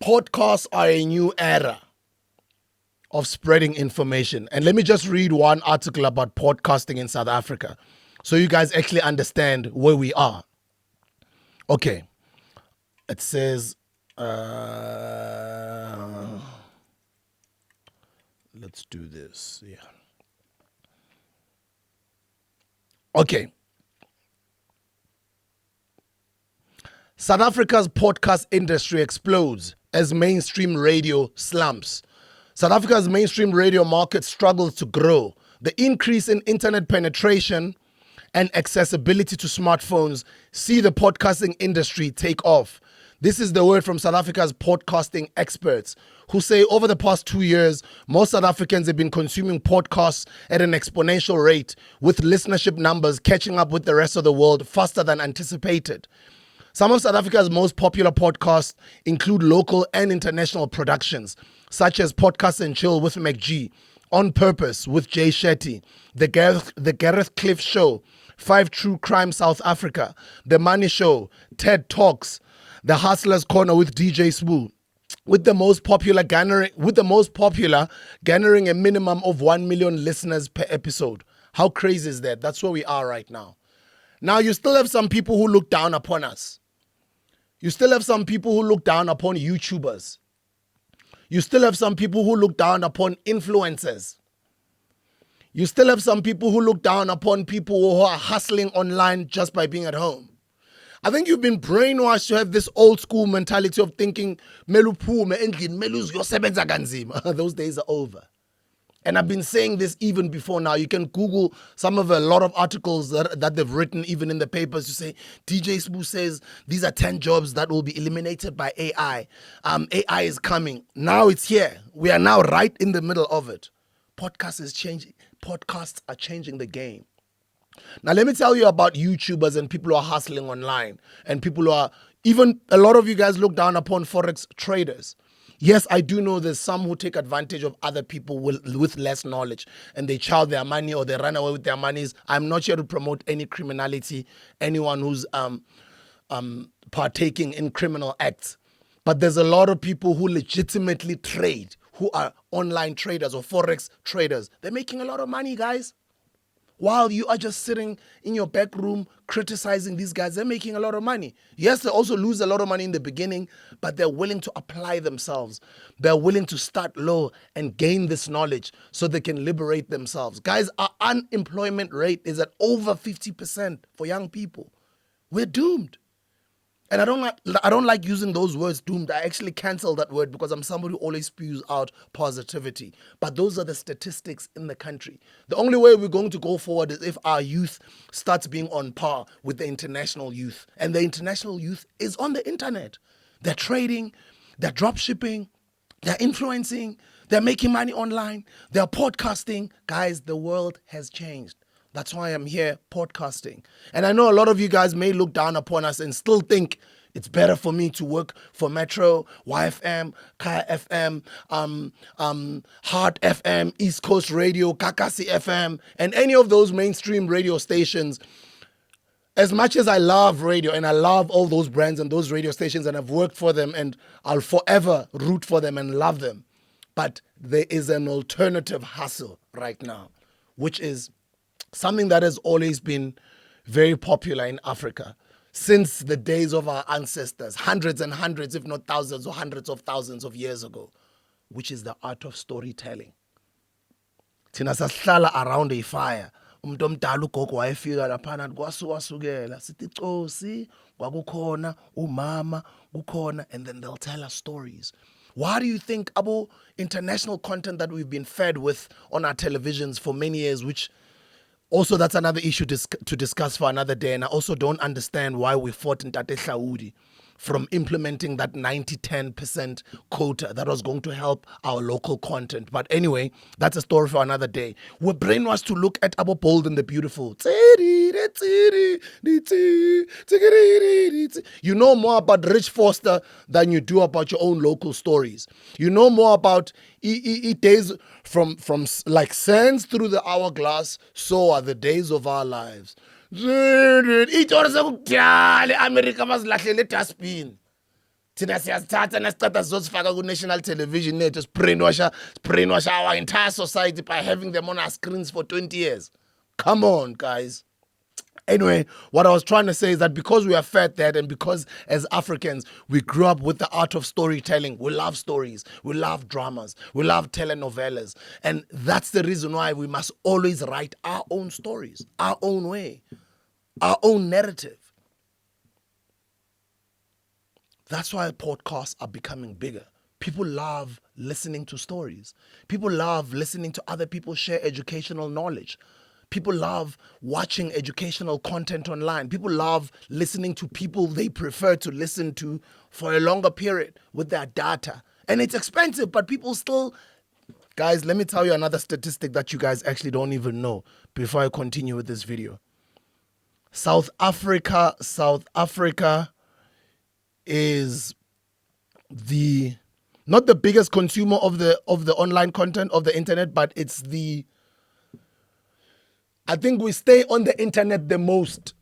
Podcasts are a new era of spreading information. And let me just read one article about podcasting in South Africa so you guys actually understand where we are. Okay. It says, let's do this. Yeah. Okay. South Africa's podcast industry explodes as mainstream radio slumps. South Africa's mainstream radio market struggles to grow. The increase in internet penetration and accessibility to smartphones see the podcasting industry take off. This is the word from South Africa's podcasting experts, who say over the past 2 years, most South Africans have been consuming podcasts at an exponential rate, with listenership numbers catching up with the rest of the world faster than anticipated. Some of South Africa's most popular podcasts include local and international productions, such as Podcast and Chill with McG, On Purpose with Jay Shetty, The Gareth Cliff Show, 5 True Crime South Africa, The Money Show, TED Talks, The Hustler's Corner with DJ Smooth, with the most popular garnering a minimum of 1 million listeners per episode. How crazy is that? That's where we are right now. Now, you still have some people who look down upon us. You still have some people who look down upon YouTubers. You still have some people who look down upon influencers. You still have some people who look down upon people who are hustling online just by being at home. I think you've been brainwashed to have this old school mentality of thinking, those days are over. And I've been saying this even before now. You can Google a lot of articles that they've written even in the papers to say, DJ Smooth says these are 10 jobs that will be eliminated by AI. AI is coming. Now it's here. We are now right in the middle of it. Podcasts are changing the game. Now let me tell you about YouTubers and people who are hustling online, and people who are, even a lot of you guys look down upon Forex traders. Yes, I do know there's some who take advantage of other people with less knowledge, and they chow their money or they run away with their monies. I'm not here to promote any criminality, anyone who's partaking in criminal acts. But there's a lot of people who legitimately trade, who are online traders or Forex traders. They're making a lot of money, guys. While you are just sitting in your back room criticizing these guys, they're making a lot of money. Yes, they also lose a lot of money in the beginning, but they're willing to apply themselves. They're willing to start low and gain this knowledge so they can liberate themselves. Guys, our unemployment rate is at over 50% for young people. We're doomed. And I don't like using those words, doomed. I actually cancel that word because I'm somebody who always spews out positivity. But those are the statistics in the country. The only way we're going to go forward is if our youth starts being on par with the international youth. And the international youth is on the internet. They're trading, they're drop shipping, they're influencing, they're making money online, they're podcasting. Guys, the world has changed. That's why I'm here podcasting. And I know a lot of you guys may look down upon us and still think it's better for me to work for Metro, YFM, Kaya FM, Heart FM, East Coast Radio, Kakasi FM, and any of those mainstream radio stations. As much as I love radio and I love all those brands and those radio stations, and I've worked for them and I'll forever root for them and love them. But there is an alternative hustle right now, which is something that has always been very popular in Africa since the days of our ancestors, hundreds and hundreds, if not thousands or hundreds of thousands of years ago, which is the art of storytelling. Thina sasihlala around a fire. Umuntu omdala ugogo wayefika laphana kwasuka sithi Nkosi kwakukhona umama kukhona, and then they'll tell us stories. Why do you think about international content that we've been fed with on our televisions for many years, which also, that's another issue to discuss for another day. And I also don't understand why we fought in Tate Hlaudi from implementing that 90-10% quota that was going to help our local content. But anyway, that's a story for another day. We're brainwashed to look at Abo Bold and the Beautiful. You know more about Rich Foster than you do about your own local stories. You know more about days from like sands through the hourglass, so are the days of our lives. America must lahle dustbin. Thina siyazithatha nesiceda sizosifaka ku-national television nethu brainwash our entire society by having them on our screens for 20 years. Come on, guys. Anyway, what I was trying to say is that because we are fed that, and because as Africans, we grew up with the art of storytelling, we love stories, we love dramas, we love telenovelas. And that's the reason why we must always write our own stories, our own way, our own narrative. That's why podcasts are becoming bigger. People love listening to stories. People love listening to other people share educational knowledge. People love watching educational content online. People love listening to people they prefer to listen to for a longer period with their data. And it's expensive, but people still... Guys, let me tell you another statistic that you guys actually don't even know before I continue with this video. South Africa is not the biggest consumer of the online content of the internet, but it's I think we stay on the internet the most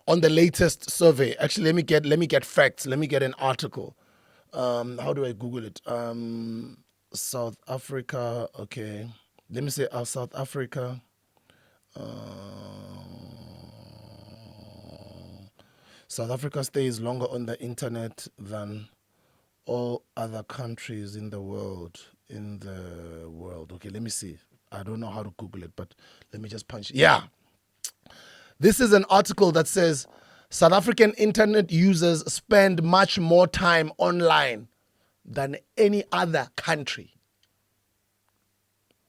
on the latest survey. Actually, let me get facts. Let me get an article. How do I Google it? South Africa. Okay, let me say South Africa. South Africa stays longer on the internet than all other countries in the world. Okay, let me see. I don't know how to Google it, but let me just punch it. Yeah. This is an article that says South African internet users spend much more time online than any other country.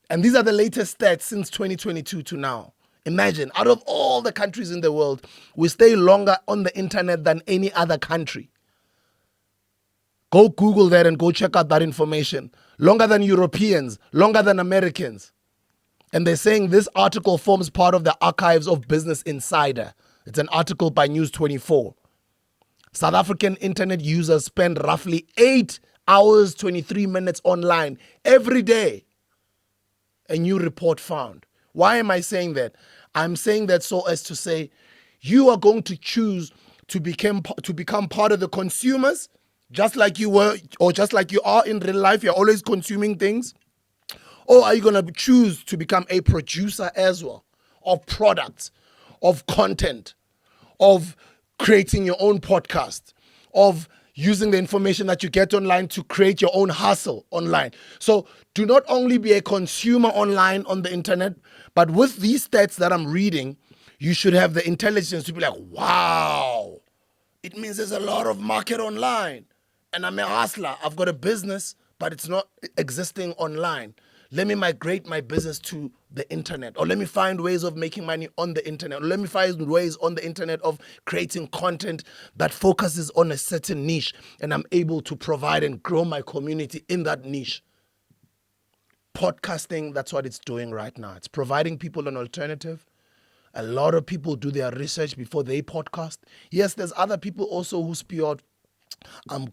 And these are the latest stats since 2022 to now. Imagine, out of all the countries in the world, we stay longer on the internet than any other country. Go Google that and go check out that information. Longer than Europeans, longer than Americans. And they're saying this article forms part of the archives of Business Insider. It's an article by News 24. South African internet users spend roughly 8 hours, 23 minutes online every day. A new report found. Why am I saying that? I'm saying that so as to say, you are going to choose to become part of the consumers, just like you were, or just like you are in real life. You're always consuming things. Or are you going to choose to become a producer as well of products, of content, of creating your own podcast, of using the information that you get online to create your own hustle online? So do not only be a consumer online on the internet, but with these stats that I'm reading, you should have the intelligence to be like, wow, it means there's a lot of market online. And I'm a hustler. I've got a business, but it's not existing online. Let me migrate my business to the internet, or let me find ways of making money on the internet, or let me find ways on the internet of creating content that focuses on a certain niche, and I'm able to provide and grow my community in that niche. Podcasting, that's what it's doing right now. It's providing people an alternative. A lot of people do their research before they podcast. Yes, there's other people also who spew out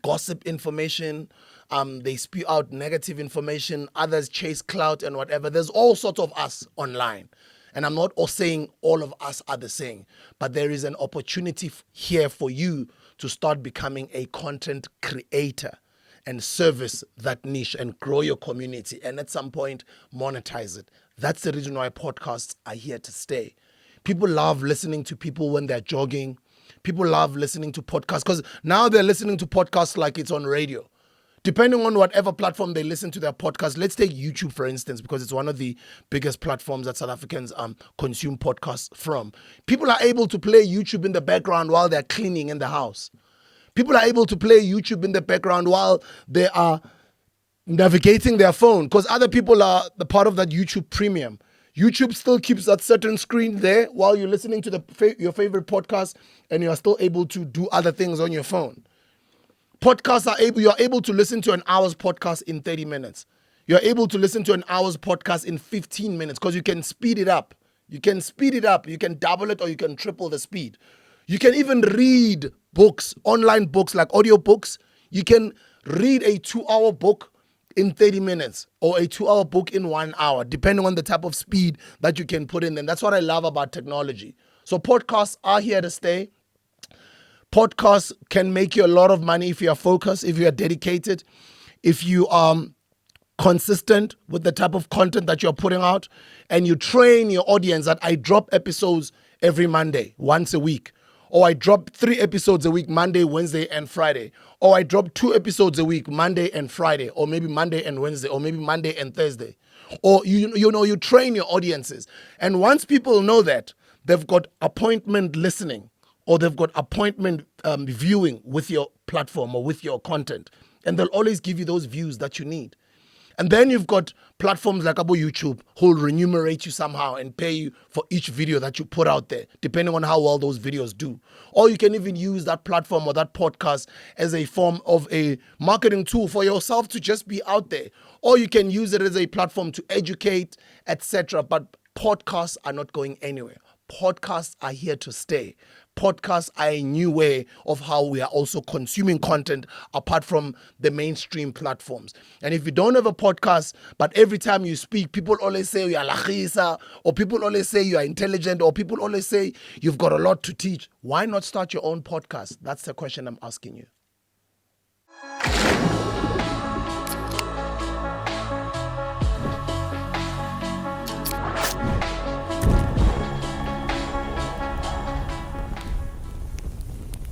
gossip information. They spew out negative information. Others chase clout and whatever. There's all sorts of us online. And I'm not saying all of us are the same, but there is an opportunity here for you to start becoming a content creator and service that niche and grow your community, and at some point monetize it. That's the reason why podcasts are here to stay. People love listening to people when they're jogging. People love listening to podcasts because now they're listening to podcasts like it's on radio. Depending on whatever platform they listen to their podcast. Let's take YouTube, for instance, because it's one of the biggest platforms that South Africans consume podcasts from. People are able to play YouTube in the background while they're cleaning in the house. People are able to play YouTube in the background while they are navigating their phone, because other people are the part of that YouTube premium. YouTube still keeps that certain screen there while you're listening to your favorite podcast, and you are still able to do other things on your phone. Podcasts you are able to listen to an hour's podcast in 30 minutes. You're able to listen to an hour's podcast in 15 minutes because you can speed it up. You can speed it up. You can double it or you can triple the speed. You can even read books, online books like audiobooks. You can read a 2-hour book in 30 minutes or a 2-hour book in 1 hour, depending on the type of speed that you can put in them. That's what I love about technology. So podcasts are here to stay. Podcasts can make you a lot of money if you are focused, if you are dedicated, if you are consistent with the type of content that you're putting out, and you train your audience that I drop episodes every Monday, once a week, or I drop 3 episodes a week, Monday, Wednesday, and Friday, or I drop 2 episodes a week, Monday and Friday, or maybe Monday and Wednesday, or maybe Monday and Thursday. Or you train your audiences. And once people know that, they've got appointment listening, or they've got appointment viewing with your platform or with your content. And they'll always give you those views that you need. And then you've got platforms like YouTube who will remunerate you somehow and pay you for each video that you put out there, depending on how well those videos do. Or you can even use that platform or that podcast as a form of a marketing tool for yourself to just be out there. Or you can use it as a platform to educate, etc. But podcasts are not going anywhere. Podcasts are here to stay. Podcasts are a new way of how we are also consuming content apart from the mainstream platforms. And if you don't have a podcast, but every time you speak, people always say you are lachisa, or people always say you are intelligent, or people always say you've got a lot to teach, why not start your own podcast? That's the question I'm asking you.